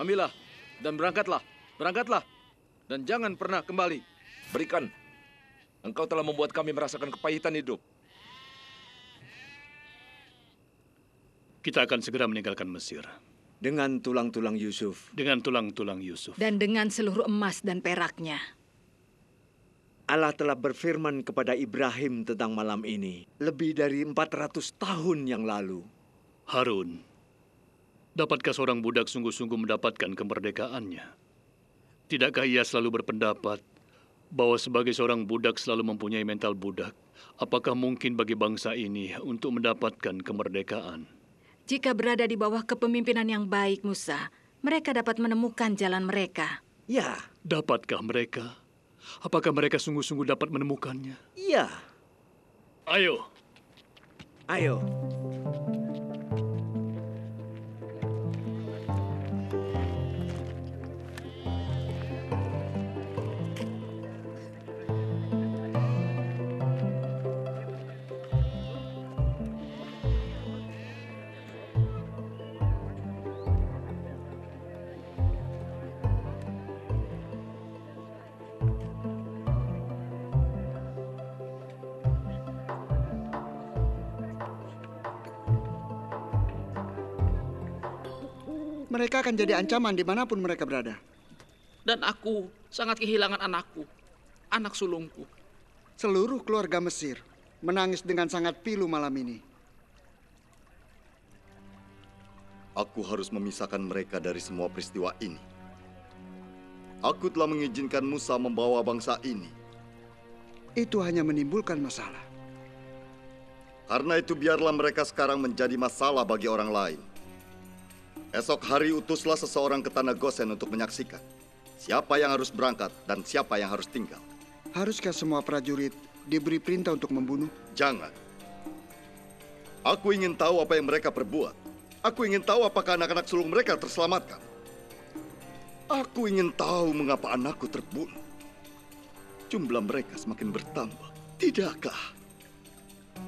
Ambillah dan berangkatlah. Berangkatlah. Dan jangan pernah kembali. Berikan. Engkau telah membuat kami merasakan kepahitan hidup. Kita akan segera meninggalkan Mesir. Dengan tulang-tulang Yusuf. Dengan tulang-tulang Yusuf. Dan dengan seluruh emas dan peraknya. Allah telah berfirman kepada Ibrahim tentang malam ini. Lebih dari 400 tahun yang lalu. Harun, dapatkah seorang budak sungguh-sungguh mendapatkan kemerdekaannya? Tidakkah ia selalu berpendapat bahwa sebagai seorang budak selalu mempunyai mental budak? Apakah mungkin bagi bangsa ini untuk mendapatkan kemerdekaan? Jika berada di bawah kepemimpinan yang baik, Musa, mereka dapat menemukan jalan mereka. Ya. Dapatkah mereka? Apakah mereka sungguh-sungguh dapat menemukannya? Ya. Ayo. Ayo. Mereka akan jadi ancaman dimanapun mereka berada. Dan aku sangat kehilangan anakku, anak sulungku. Seluruh keluarga Mesir menangis dengan sangat pilu malam ini. Aku harus memisahkan mereka dari semua peristiwa ini. Aku telah mengizinkan Musa membawa bangsa ini. Itu hanya menimbulkan masalah. Karena itu biarlah mereka sekarang menjadi masalah bagi orang lain. Esok hari utuslah seseorang ke tanah Gosen untuk menyaksikan siapa yang harus berangkat dan siapa yang harus tinggal. Haruskah semua prajurit diberi perintah untuk membunuh? Jangan. Aku ingin tahu apa yang mereka perbuat. Aku ingin tahu apakah anak-anak sulung mereka terselamatkan. Aku ingin tahu mengapa anakku terbunuh. Jumlah mereka semakin bertambah. Tidakkah?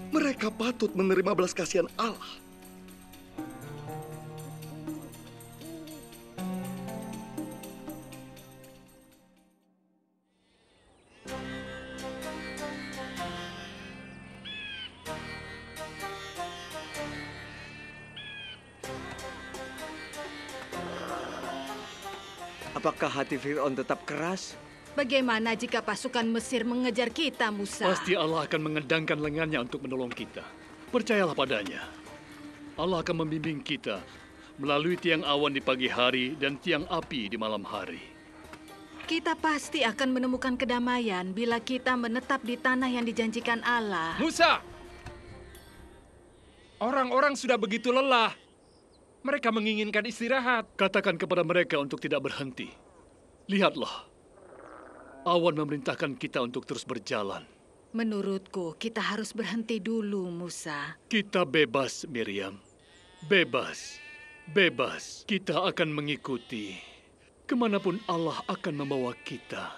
Mereka patut menerima belas kasihan Allah. Apakah hati Fir'aun tetap keras? Bagaimana jika pasukan Mesir mengejar kita, Musa? Pasti Allah akan mengendangkan lengannya untuk menolong kita. Percayalah padanya. Allah akan membimbing kita melalui tiang awan di pagi hari dan tiang api di malam hari. Kita pasti akan menemukan kedamaian bila kita menetap di tanah yang dijanjikan Allah. Musa! Orang-orang sudah begitu lelah. Mereka menginginkan istirahat. Katakan kepada mereka untuk tidak berhenti. Lihatlah, awan memerintahkan kita untuk terus berjalan. Menurutku, kita harus berhenti dulu, Musa. Kita bebas, Miriam. Bebas. Bebas. Kita akan mengikuti. Kemanapun Allah akan membawa kita.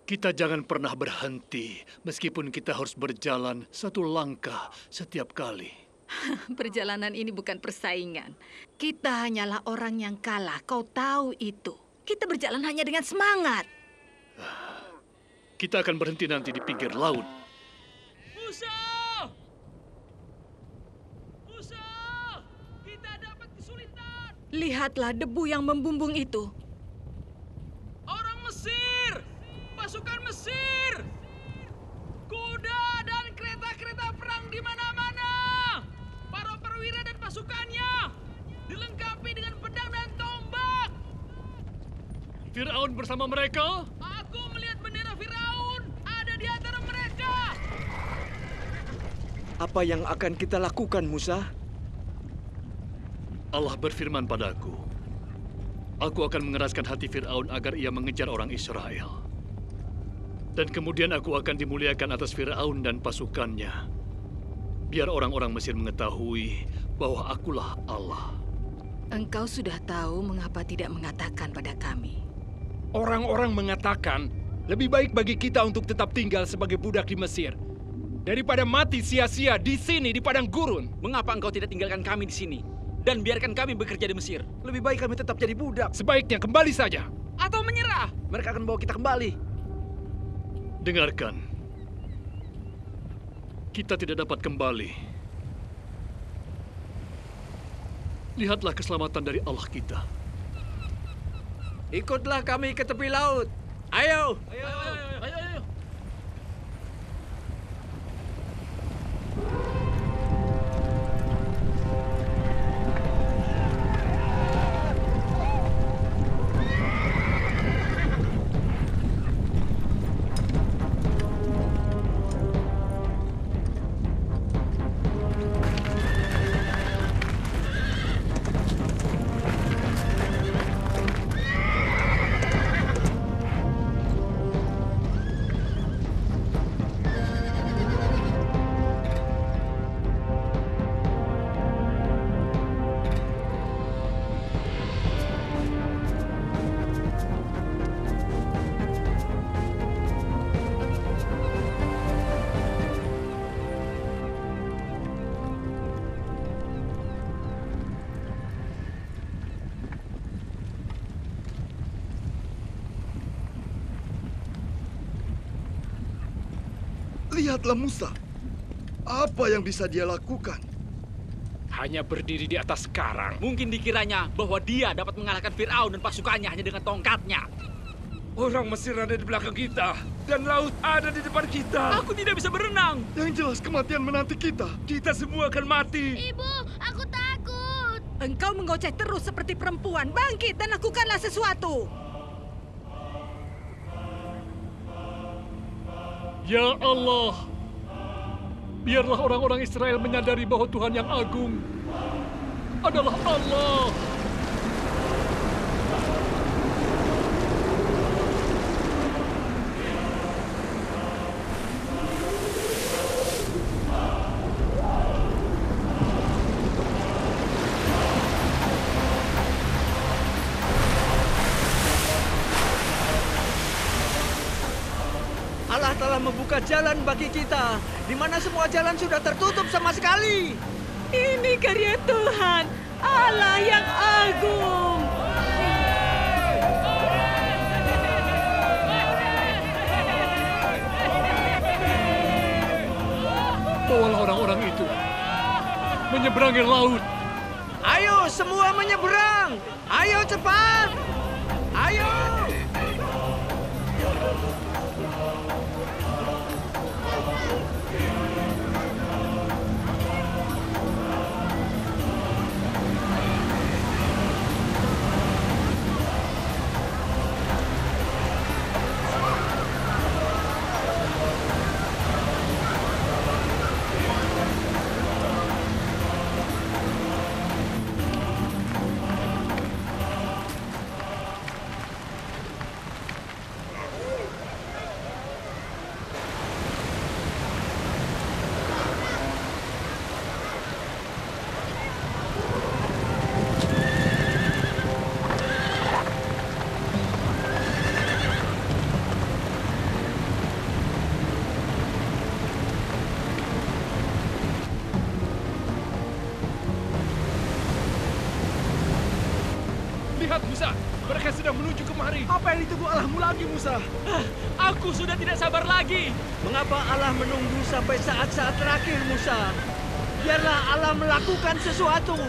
Kita jangan pernah berhenti, meskipun kita harus berjalan satu langkah setiap kali. Perjalanan ini bukan persaingan. Kita hanyalah orang yang kalah. Kau tahu itu. Kita berjalan hanya dengan semangat. Kita akan berhenti nanti di pinggir laut. Musa! Musa! Kita dapat kesulitan. Lihatlah debu yang membumbung itu. Orang Mesir! Pasukan Mesir! Kuda dan kereta-kereta perang di mana-mana! Para perwira dan pasukannya dilengkapi dengan pedang dan tombak. Fir'aun bersama mereka? Aku melihat bendera Firaun ada di antara mereka. Apa yang akan kita lakukan, Musa? Allah berfirman padaku, aku akan mengeraskan hati Fir'aun agar ia mengejar orang Israel. Dan kemudian aku akan dimuliakan atas Fir'aun dan pasukannya. Biar orang-orang Mesir mengetahui bahwa akulah Allah. Engkau sudah tahu mengapa tidak mengatakan pada kami. Orang-orang mengatakan, lebih baik bagi kita untuk tetap tinggal sebagai budak di Mesir daripada mati sia-sia di sini di padang gurun. Mengapa engkau tidak tinggalkan kami di sini dan biarkan kami bekerja di Mesir. Lebih baik kami tetap jadi budak. Sebaiknya kembali saja. Atau menyerah. Mereka akan bawa kita kembali. Dengarkan. Kita tidak dapat kembali. Lihatlah keselamatan dari Allah kita. Ikutlah kami ke tepi laut. Ayo. Ayo. Lihatlah Musa. Apa yang bisa dia lakukan? Hanya berdiri di atas karang. Mungkin dikiranya bahwa dia dapat mengalahkan Fir'aun dan pasukannya hanya dengan tongkatnya. Orang Mesir ada di belakang kita. Dan laut ada di depan kita. Aku tidak bisa berenang. Yang jelas kematian menanti kita. Kita semua akan mati. Ibu, aku takut. Engkau menggoceh terus seperti perempuan. Bangkit dan lakukanlah sesuatu. Ya Allah, biarlah orang-orang Israel menyadari bahwa Tuhan yang agung adalah Allah. Allah telah membuka jalan bagi kita, di mana semua jalan sudah tertutup sama sekali. Ini karya Tuhan, Allah yang agung. Bawalah orang-orang itu menyeberangi laut. Ayo semua menyeberang. Ayo cepat. Ayo. Lihat Musa, mereka sedang menuju kemari. Apa yang ditunggu Allahmu lagi, Musa? Aku sudah tidak sabar lagi. Mengapa Allah menunggu sampai saat-saat terakhir, Musa? Biarlah Allah melakukan sesuatu.